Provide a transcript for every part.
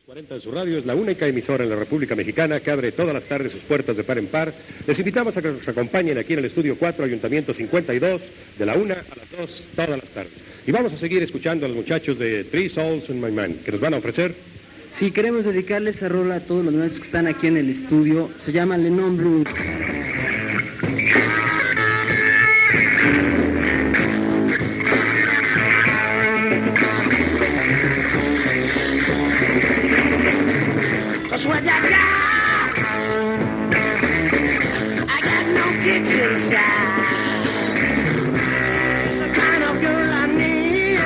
40 de su radio es la única emisora en la República Mexicana que abre todas las tardes sus puertas de par en par. Les invitamos a que nos acompañen aquí en el Estudio 4, Ayuntamiento 52, de la 1 a las 2, todas las tardes. Y vamos a seguir escuchando a los muchachos de Three Souls in My Mind, que nos van a ofrecer. Sí, queremos dedicarle esa rola a todos los nuestros que están aquí en el estudio. Se llama Le Nom Blues. What I got, I got no kicks inside. The kind of girl I need,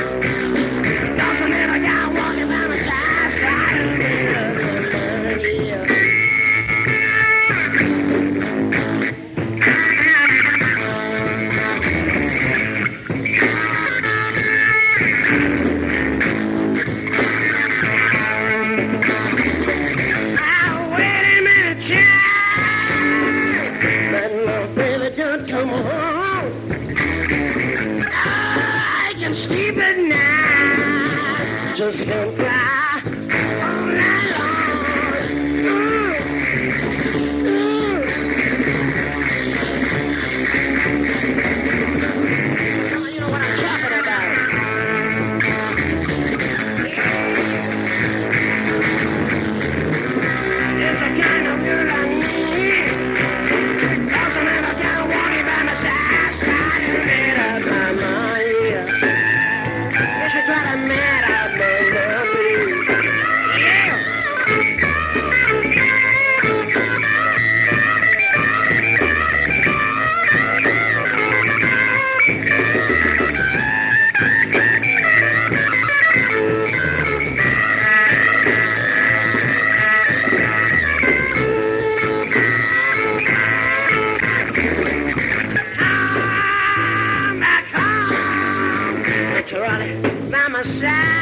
doesn't mean I got walking by my side, trying to sleep at night, just can't cry all night long. You know what I'm talking about. It's the kind of girl I need. Doesn't mean I can't walk it by my side, trying to get out my mind. By my side.